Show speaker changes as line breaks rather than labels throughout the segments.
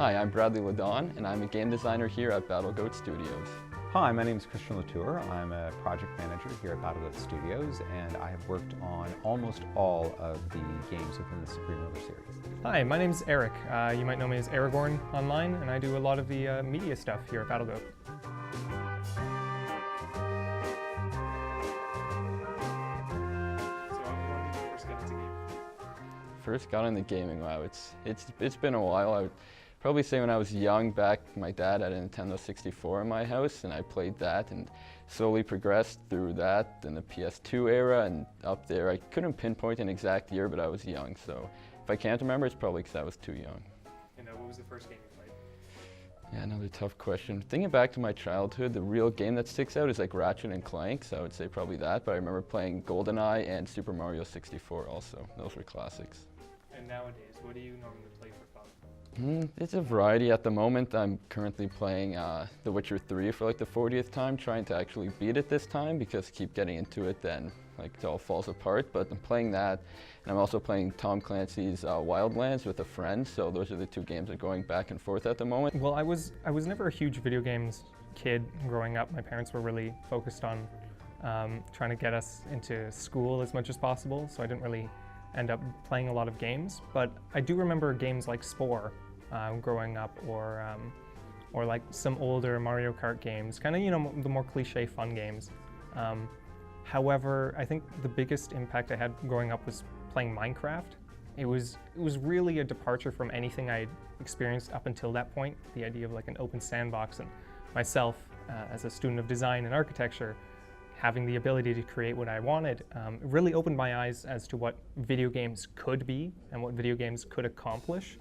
Hi, I'm Bradley Ladon, and I'm a game designer here at BattleGoat Studios.
Hi, my name is Christian Latour. I'm a project manager here at BattleGoat Studios, and I have worked on almost all of the games within the Supreme Ruler series.
Hi, my name's Erik. You might know me as Aragorn online, and I do a lot of the media stuff here at BattleGoat.
First got into gaming, wow, it's been a while. I would probably say when I was young, back, my dad had a Nintendo 64 in my house, and I played that and slowly progressed through that in the PS2 era and up there. I couldn't pinpoint an exact year, but I was young, so if I can't remember, it's probably because I was too young.
And what was the first game you played?
Yeah, another tough question. Thinking back to my childhood, the real game that sticks out is like Ratchet and Clank, so I would say probably that, but I remember playing GoldenEye and Super Mario 64 also. Those were classics.
And nowadays, what do you normally play for fun?
It's a variety. At the moment, I'm currently playing The Witcher 3 for like the 40th time, trying to actually beat it this time because I keep getting into it, then like it all falls apart. But I'm playing that, and I'm also playing Tom Clancy's Wildlands with a friend. So those are the two games that are going back and forth at the moment.
Well, I was never a huge video games kid growing up. My parents were really focused on trying to get us into school as much as possible, so I didn't really end up playing a lot of games, but I do remember games like Spore growing up, or like some older Mario Kart games, kind of, you know, the more cliche fun games. However, I think the biggest impact I had growing up was playing Minecraft. It was really a departure from anything I had experienced up until that point. The idea of like an open sandbox, and myself as a student of design and architecture, having the ability to create what I wanted, really opened my eyes as to what video games could be and what video games could accomplish.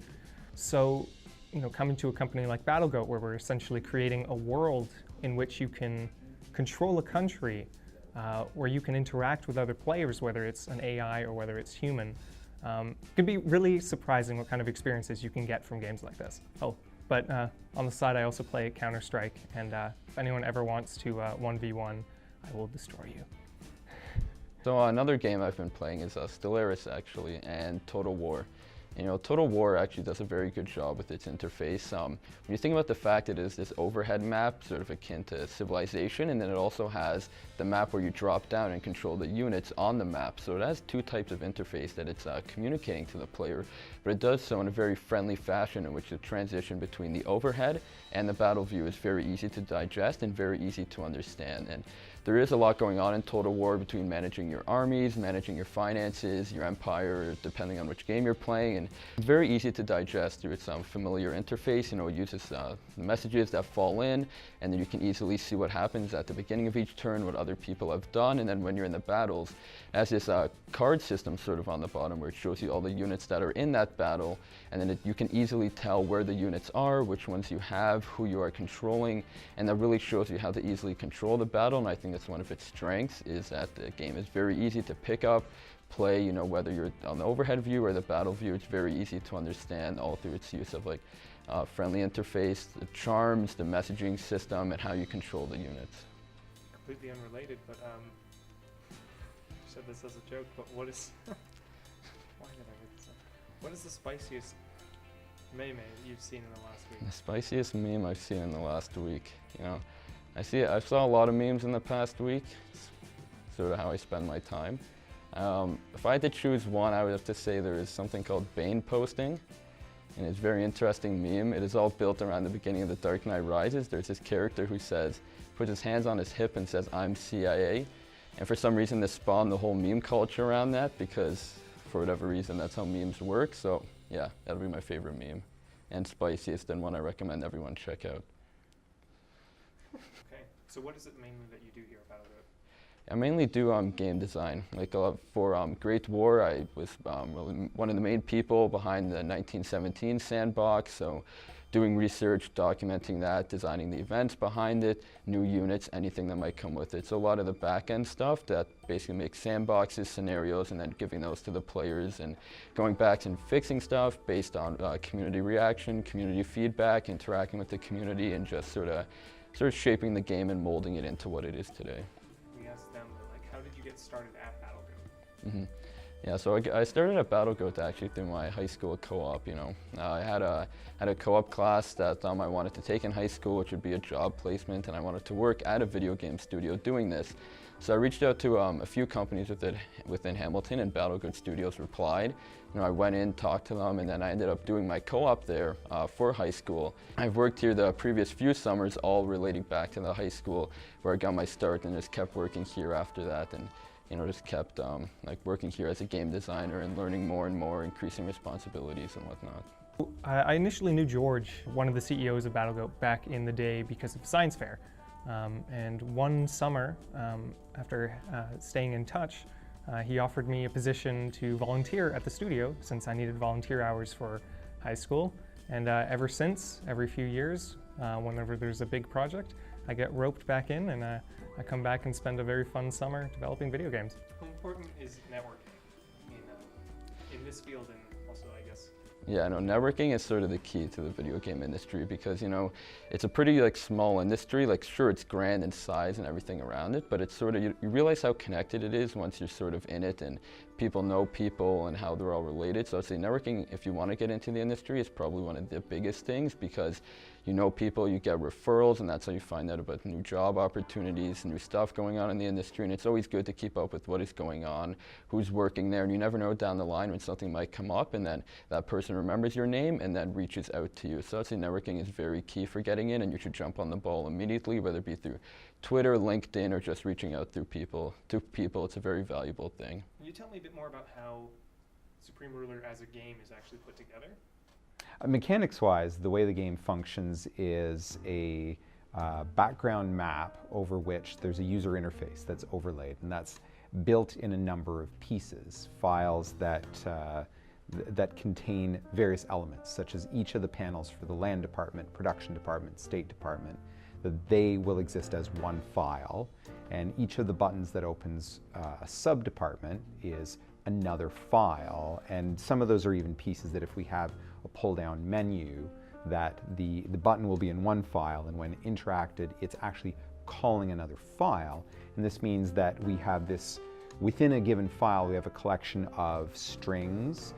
So, you know, coming to a company like BattleGoat, where we're essentially creating a world in which you can control a country, where you can interact with other players, whether it's an AI or whether it's human, it can be really surprising what kind of experiences you can get from games like this. Oh, but on the side, I also play Counter-Strike, and if anyone ever wants to 1v1, I will destroy you.
So another game I've been playing is Stellaris actually, and Total War. You know, Total War actually does a very good job with its interface. When you think about the fact it is this overhead map, sort of akin to Civilization, and then it also has the map where you drop down and control the units on the map. So it has two types of interface that it's communicating to the player, but it does so in a very friendly fashion in which the transition between the overhead and the battle view is very easy to digest and very easy to understand. And there is a lot going on in Total War between managing your armies, managing your finances, your empire, depending on which game you're playing, and very easy to digest through its familiar interface. You know, it uses the messages that fall in, and then you can easily see what happens at the beginning of each turn, what other people have done, and then when you're in the battles, as this card system sort of on the bottom where it shows you all the units that are in that battle, and then you can easily tell where the units are, which ones you have, who you are controlling, and that really shows you how to easily control the battle. And I think that's one of its strengths, is that the game is very easy to pick up, play, you know, whether you're on the overhead view or the battle view. It's very easy to understand, all through its use of like friendly interface, the charms, the messaging system, and how you control the units.
Completely unrelated, but you said this as a joke, but what is why did I make this up? What is the spiciest melee you've seen in the last week?
The spiciest meme I've seen in the last week, you know, I saw a lot of memes in the past week. It's sort of how I spend my time. If I had to choose one, I would have to say there is something called Bane posting, and it's a very interesting meme. It is all built around the beginning of The Dark Knight Rises. There's this character who puts his hands on his hip and says, "I'm CIA," and for some reason this spawned the whole meme culture around that, because for whatever reason that's how memes work. So yeah, that'll be my favorite meme, and spiciest, and one I recommend everyone check out.
Okay, so what is it mainly that you do here at BattleGoat?
I mainly do game design. Like for Great War, I was really one of the main people behind the 1917 sandbox, so doing research, documenting that, designing the events behind it, new units, anything that might come with it. So a lot of the back-end stuff that basically makes sandboxes, scenarios, and then giving those to the players, and going back and fixing stuff based on community reaction, community feedback, interacting with the community, and just sort of shaping the game and molding it into what it is today.
We asked them, like, how did you get started at BattleGoat?
Yeah, so I started at BattleGoat actually through my high school co-op, you know. I had a co-op class that I wanted to take in high school, which would be a job placement, and I wanted to work at a video game studio doing this. So I reached out to a few companies within Hamilton, and BattleGoat Studios replied. You know, I went in, talked to them, and then I ended up doing my co-op there for high school. I've worked here the previous few summers, all relating back to the high school where I got my start, and just kept working here after that. And you know, just kept like working here as a game designer and learning more and more, increasing responsibilities and whatnot.
I initially knew George, one of the CEOs of BattleGoat, back in the day because of Science Fair. And one summer, after staying in touch, he offered me a position to volunteer at the studio since I needed volunteer hours for high school. And ever since, every few years, whenever there's a big project, I get roped back in, and I come back and spend a very fun summer developing video games.
How important is networking in this field, and also, I guess?
Yeah, no, networking is sort of the key to the video game industry because, you know, it's a pretty like small industry. Like, sure, it's grand in size and everything around it, but it's sort of, you realize how connected it is once you're sort of in it and people know people and how they're all related. So I'd say networking, if you want to get into the industry, is probably one of the biggest things because you know people, you get referrals, and that's how you find out about new job opportunities, new stuff going on in the industry. And it's always good to keep up with what is going on, who's working there, and you never know down the line when something might come up and then that person remembers your name and then reaches out to you. So I'd say networking is very key for getting in, and you should jump on the ball immediately, whether it be through Twitter, LinkedIn, or just reaching out through people. It's a very valuable thing.
Can you tell me a bit more about how Supreme Ruler as a game is actually put together?
Mechanics-wise, the way the game functions is a background map over which there's a user interface that's overlaid, and that's built in a number of pieces, files that contain various elements, such as each of the panels for the land department, production department, state department, that they will exist as one file, and each of the buttons that opens a sub-department is another file, and some of those are even pieces that if we have a pull-down menu, that the button will be in one file, and when interacted, it's actually calling another file. And this means that we have this, within a given file, we have a collection of strings,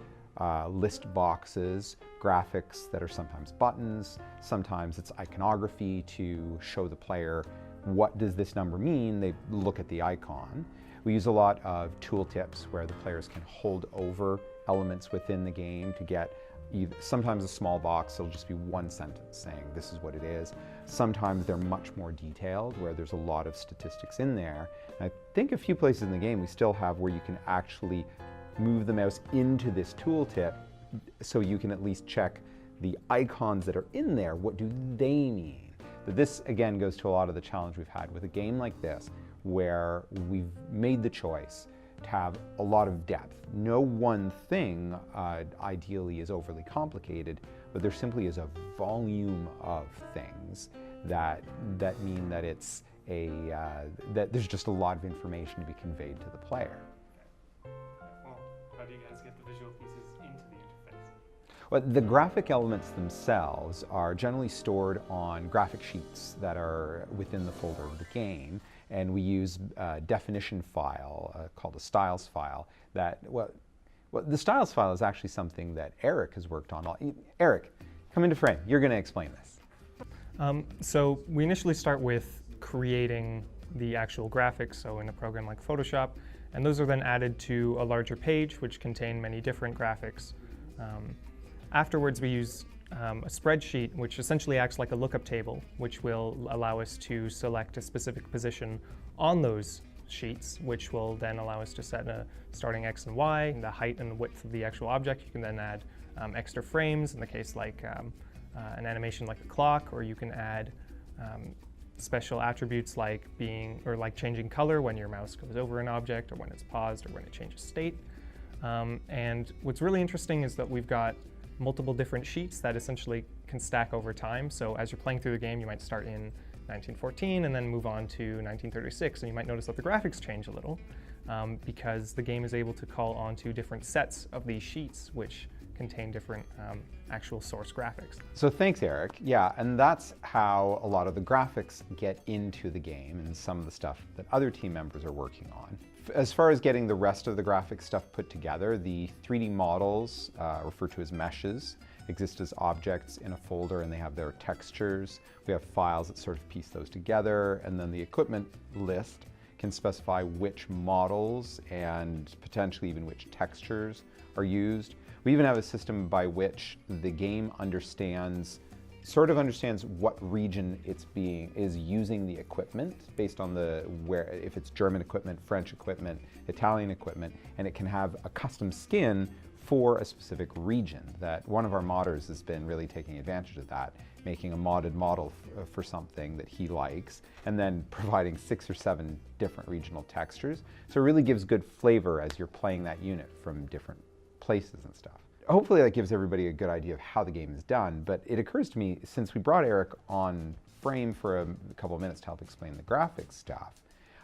list boxes, graphics that are sometimes buttons, sometimes it's iconography to show the player what does this number mean. They look at the icon. We use a lot of tooltips where the players can hold over elements within the game to get sometimes a small box, it'll just be one sentence saying this is what it is. Sometimes they're much more detailed where there's a lot of statistics in there. And I think a few places in the game we still have where you can actually move the mouse into this tooltip so you can at least check the icons that are in there, what do they mean? But this again goes to a lot of the challenge we've had with a game like this where we've made the choice to have a lot of depth. No one thing ideally is overly complicated, but there simply is a volume of things that mean that it's that there's just a lot of information to be conveyed to the player.
Well, how do you guys get the visual pieces into the interface?
Well, the graphic elements themselves are generally stored on graphic sheets that are within the folder of the game. And we use a definition file called a styles file that, well, the styles file is actually something that Erik has worked on. Erik, come into frame. You're going to explain this.
So we initially start with creating the actual graphics, so in a program like Photoshop, and those are then added to a larger page which contain many different graphics. Afterwards we use a spreadsheet which essentially acts like a lookup table, which will allow us to select a specific position on those sheets, which will then allow us to set a starting X and Y, and the height and the width of the actual object. You can then add extra frames in the case like an animation like a clock, or you can add special attributes like changing color when your mouse goes over an object, or when it's paused, or when it changes state. And what's really interesting is that we've got multiple different sheets that essentially can stack over time. So as you're playing through the game, you might start in 1914 and then move on to 1936, and you might notice that the graphics change a little because the game is able to call onto different sets of these sheets which contain different actual source graphics.
So thanks, Erik. Yeah, and that's how a lot of the graphics get into the game and some of the stuff that other team members are working on. As far as getting the rest of the graphic stuff put together, the 3D models, referred to as meshes, exist as objects in a folder, and they have their textures. We have files that sort of piece those together, and then the equipment list can specify which models and potentially even which textures are used. We even have a system by which the game sort of understands what region is using the equipment based on if it's German equipment, French equipment, Italian equipment, and it can have a custom skin for a specific region. That one of our modders has been really taking advantage of that, making a modded model for something that he likes, and then providing 6 or 7 different regional textures. So it really gives good flavor as you're playing that unit from different places and stuff. Hopefully that gives everybody a good idea of how the game is done, but it occurs to me, since we brought Erik on frame for a couple of minutes to help explain the graphics stuff,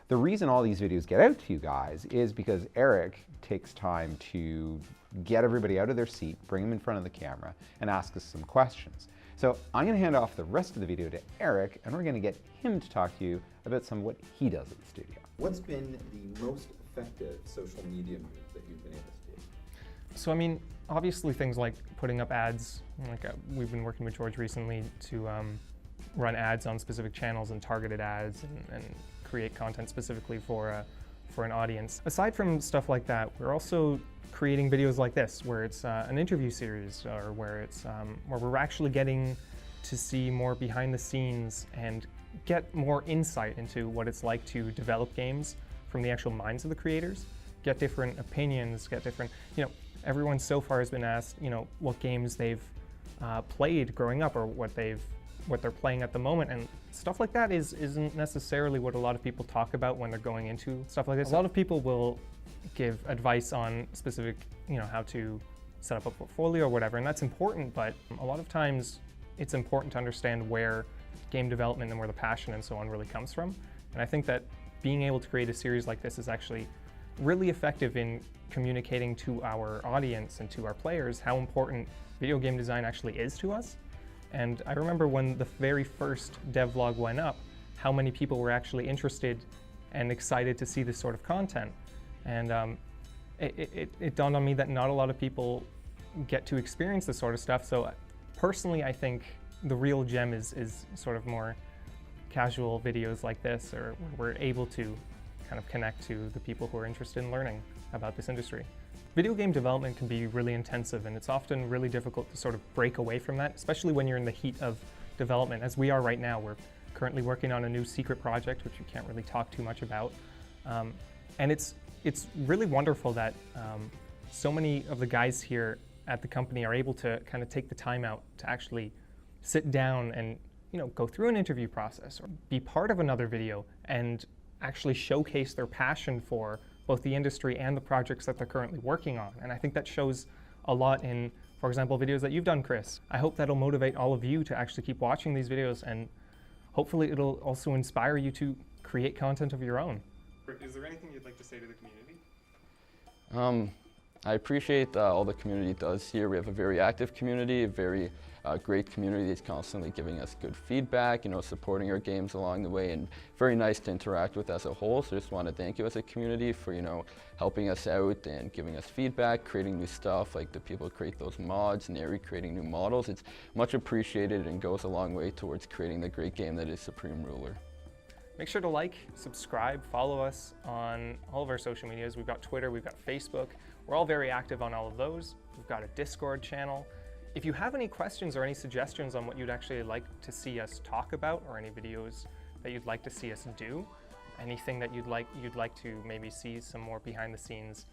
the reason all these videos get out to you guys is because Erik takes time to get everybody out of their seat, bring them in front of the camera, and ask us some questions. So I'm going to hand off the rest of the video to Erik, and we're going to get him to talk to you about some of what he does at the studio.
What's been the most effective social media move that you've been able to do?
So I mean, obviously things like putting up ads, we've been working with George recently to run ads on specific channels and targeted ads and create content specifically for an audience. Aside from stuff like that, we're also creating videos like this, where it's an interview series, or where it's where we're actually getting to see more behind the scenes and get more insight into what it's like to develop games from the actual minds of the creators, get different opinions, get different, everyone so far has been asked, what games they've played growing up, or what they're playing at the moment, and stuff like that isn't necessarily what a lot of people talk about when they're going into stuff like this. A lot of people will give advice on specific, how to set up a portfolio or whatever, and that's important, but a lot of times it's important to understand where game development and where the passion and so on really comes from. And I think that being able to create a series like this is actually really effective in communicating to our audience and to our players how important video game design actually is to us. And I remember when the very first devlog went up, how many people were actually interested and excited to see this sort of content. And it dawned on me that not a lot of people get to experience this sort of stuff. So personally, I think the real gem is sort of more casual videos like this, or where we're able to kind of connect to the people who are interested in learning about this industry. Video game development can be really intensive, and it's often really difficult to sort of break away from that, especially when you're in the heat of development, as we are right now. We're currently working on a new secret project, which we can't really talk too much about. And it's really wonderful that so many of the guys here at the company are able to kind of take the time out to actually sit down and go through an interview process, or be part of another video and actually showcase their passion for both the industry and the projects that they're currently working on. And I think that shows a lot in, for example, videos that you've done, Chris. I hope that'll motivate all of you to actually keep watching these videos, and hopefully it'll also inspire you to create content of your own.
Is there anything you'd like to say to the community?
I appreciate all the community does here. We have a very active community, a very great community that's constantly giving us good feedback, supporting our games along the way, and very nice to interact with as a whole. So just want to thank you as a community for, helping us out and giving us feedback, creating new stuff, like the people who create those mods, and Erik creating new models. It's much appreciated and goes a long way towards creating the great game that is Supreme Ruler.
Make sure to like, subscribe, follow us on all of our social medias. We've got Twitter, we've got Facebook. We're all very active on all of those. We've got a Discord channel. If you have any questions or any suggestions on what you'd actually like to see us talk about, or any videos that you'd like to see us do, anything that you'd like to maybe see some more behind the scenes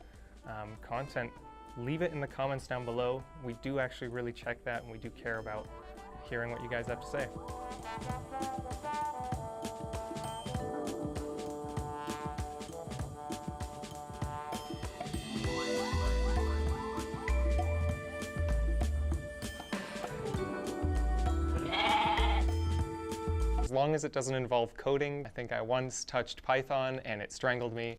content, leave it in the comments down below. We do actually really check that, and we do care about hearing what you guys have to say. As long as it doesn't involve coding. I think I once touched Python and it strangled me.